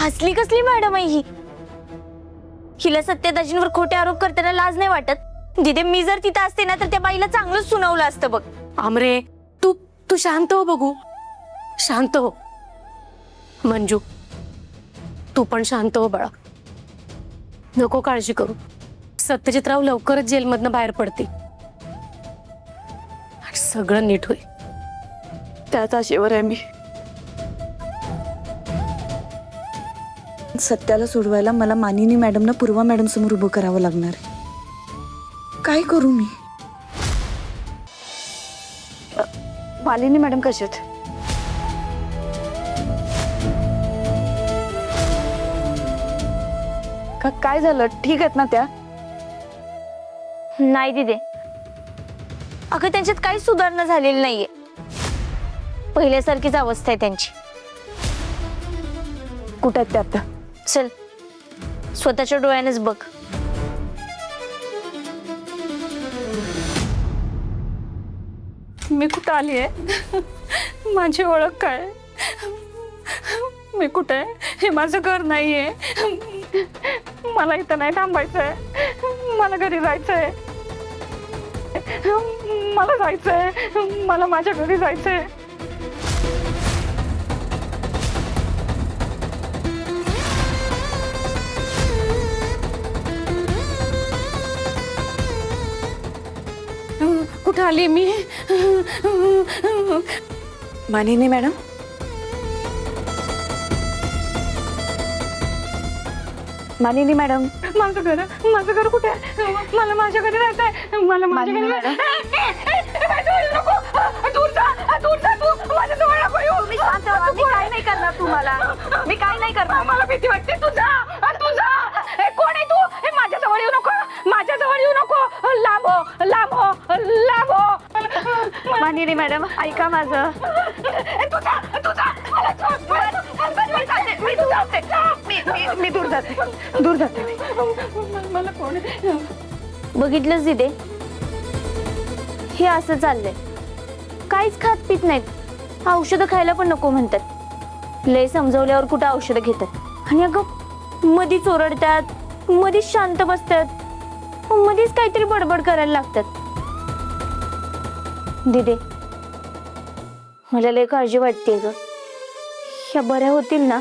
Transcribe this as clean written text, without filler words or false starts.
हसली कसली मॅडम आहे ही? हिला सत्यदाजींवर खोटे आरोप करताना लाज नाही वाटत? दिदे, मी जर तिथे असते ना तर त्या बाईला चांगलंच सुनावलं असतं बघ. आमरे, तू तू शांत हो बघू, शांत हो. मंजू, तू पण शांत हो बाळा. नको काळजी करू. सत्यजितराव लवकरच जेलमधनं बाहेर पडतील आणि सगळं नीट होईल. त्याच आशेवर आहे मी. सत्याला सोडवायला मला मानिनी मॅडमना पूर्वा मॅडम समोर उभं करावं लागणार आहे. काय करू मी? मालिनी मॅडम कशा आहेत? काय झालं? ठीक आहेत ना त्या? नाही दिदे, अगं त्यांच्यात काही सुधारणा झालेली नाहीये. पहिल्यासारखीच अवस्था आहे त्यांची. कुठे आहेत त्या आता? चल, स्वतःच्या डोळ्यानेच बघ. मी कुठं आली आहे? माझी ओळख काय? मी कुठे आहे? हे माझं घर नाहीये. मला इथं नाही थांबायचंय. मला घरी जायचंय. मला जायचंय. मला माझ्या घरी जायचंय. कुठं आली मी? मानिनी मॅडम, मानिनी मॅडम, माझं घर कुठे आहे? मला माझ्या घरी जायचंय. मला माझ्या घरी मॅडम. दूर जा, दूर जा तू. माझ्या जवळ नको येऊ. मी काय नाही करणार तुम्हाला. मी काय नाही करणार. मला भीती वाटते. तुझा कोण आहे तू? हे माझ्या जवळ येऊ नको. माझ्या जवळ येऊ नको. लांब हो, लांब हो, लांब हो. मानिनी मॅडम, ऐका माझं. मी दूर जाते. मला कोण आहे? बघितलंच दिदे, हे असं चाललंय. काहीच खात पित नाहीत. औषधं खायला पण नको म्हणतात. लय समजवल्यावर कुठं औषधं घेतात. आणि अगं मधीच ओरडतात, मधीच शांत बसतात, मधीच काहीतरी बडबड करायला लागतात. दिदे, मला लय काळजी वाटते ग. ह्या बऱ्या होतील ना